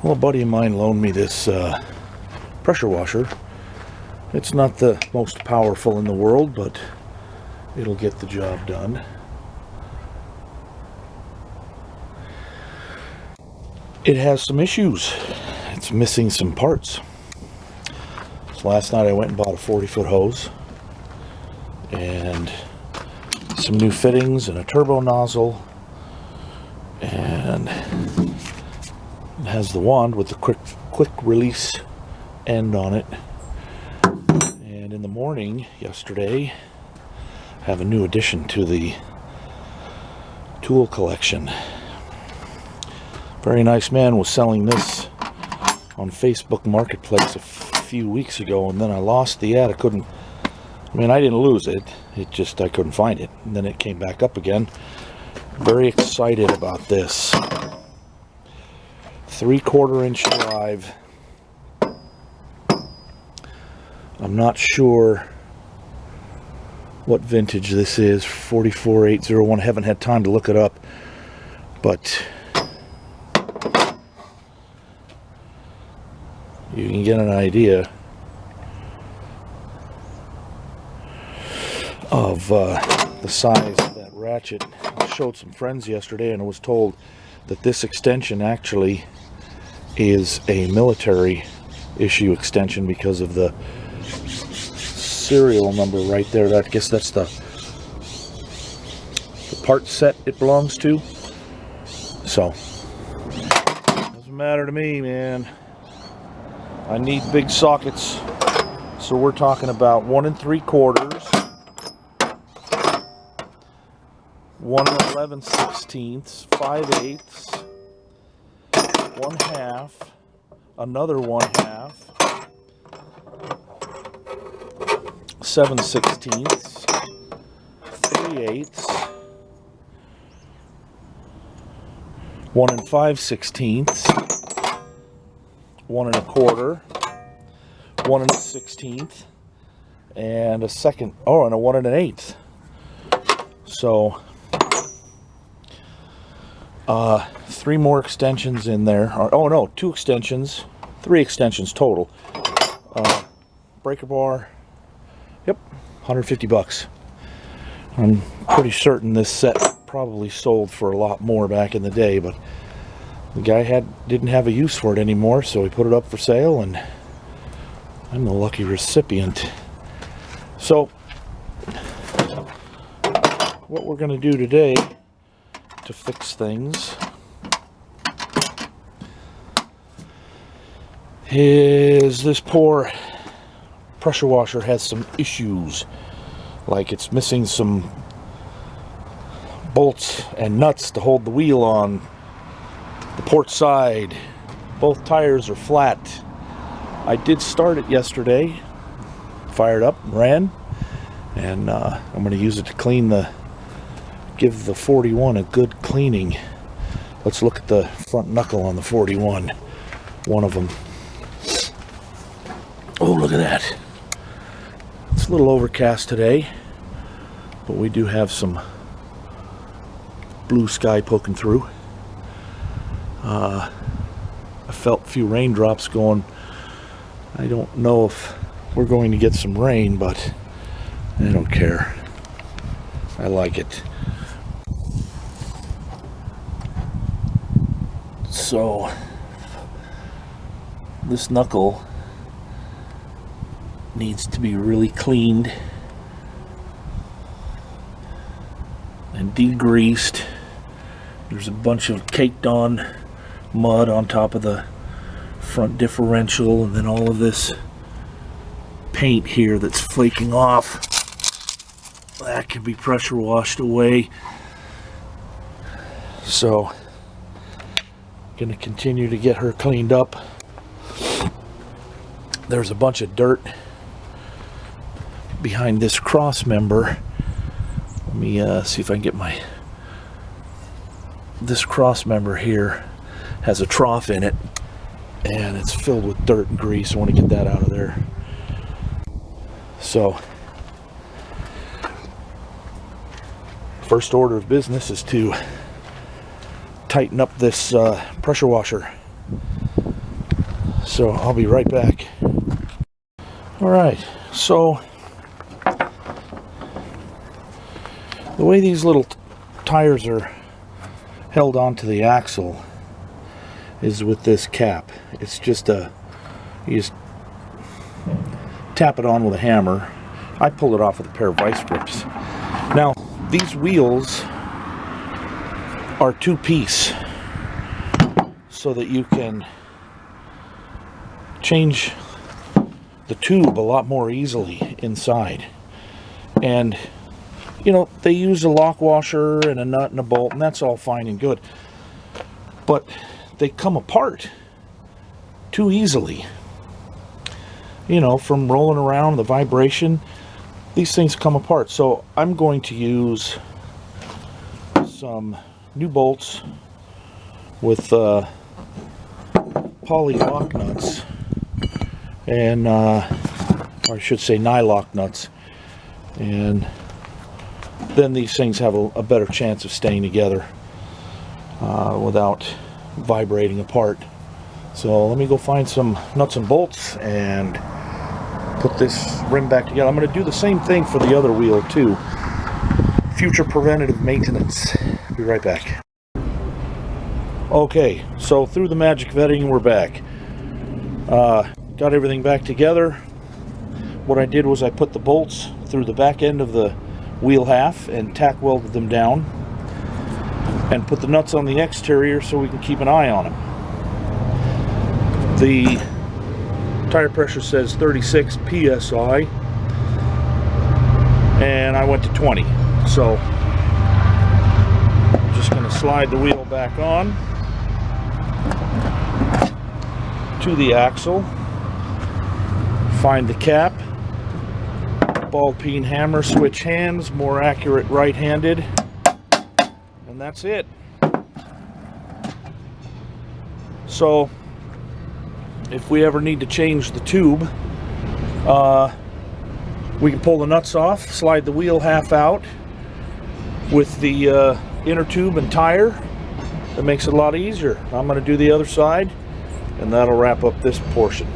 Well, a buddy of mine loaned me this pressure washer. It's not the most powerful in the world, but it'll get the job done. It has some issues. It's missing some parts. So last night I went and bought a 40-foot hose and some new fittings and a turbo nozzle, and it has the wand with the quick release end on it. And in the morning yesterday, I have a new addition to the tool collection. Very nice man was selling this on Facebook Marketplace a few weeks ago, and then I lost the ad. I didn't lose it. It just, I couldn't find it. And then it came back up again. Very excited about this. 3/4 inch drive. I'm not sure what vintage this is. 44801. I haven't had time to look it up, but you can get an idea of the size of that ratchet. I showed some friends yesterday and I was told that this extension actually is a military issue extension because of the serial number right there. I guess that's the part set it belongs to. So doesn't matter to me, man. I need big sockets, so we're talking about 1 3/4, 1 11/16, 5/8, 1/2, another 1/2, 7/16, 3/8, 1 5/16, 1 1/4, 1 1/16, and a second, and a 1 1/8. So 3 more extensions in there. 2 extensions, 3 extensions total. Breaker bar, yep, $150. I'm pretty certain this set probably sold for a lot more back in the day, but the guy didn't have a use for it anymore, so he put it up for sale, and I'm the lucky recipient. So what we're going to do today to fix things is this poor pressure washer has some issues, like it's missing some bolts and nuts to hold the wheel on the port side. Both tires are flat. I did start it yesterday, fired up and ran, and I'm going to use it to give the 41 a good cleaning. Let's look at the front knuckle on the 41, one of them. Oh, look at that. It's a little overcast today, but we do have some blue sky poking through. I felt a few raindrops going. I don't know if we're going to get some rain, but I don't care. I like it. So this knuckle needs to be really cleaned and degreased. There's a bunch of caked on mud on top of the front differential, and then all of this paint here that's flaking off. That can be pressure washed away. So going to continue to get her cleaned up. There's a bunch of dirt behind this cross member. Let me see if I can get this cross member here has a trough in it, and it's filled with dirt and grease. I want to get that out of there. So first order of business is to tighten up this pressure washer. So I'll be right back. All right, so the way these little tires are held onto the axle is with this cap. It's just you just tap it on with a hammer. I pulled it off with a pair of vice grips. Now, these wheels are two-piece so that you can change the tube a lot more easily inside. And you know, they use a lock washer and a nut and a bolt, and that's all fine and good, but they come apart too easily. You know, from rolling around, the vibration, these things come apart. So I'm going to use some new bolts with poly lock nuts, and or I should say nylock nuts, and then these things have a better chance of staying together without vibrating apart. So let me go find some nuts and bolts and put this rim back together. I'm going to do the same thing for the other wheel too. Future preventative maintenance. Be right back. Okay, so through the magic vetting, we're back. Got everything back together. What I did was I put the bolts through the back end of the wheel half and tack welded them down, and put the nuts on the exterior so we can keep an eye on them. The tire pressure says 36 psi, and I went to 20. So I'm just going to slide the wheel back on to the axle, find the cap, ball peen hammer, switch hands, more accurate right-handed, and that's it. So if we ever need to change the tube, we can pull the nuts off, slide the wheel half out with the inner tube and tire. That makes it a lot easier. I'm going to do the other side, and that'll wrap up this portion.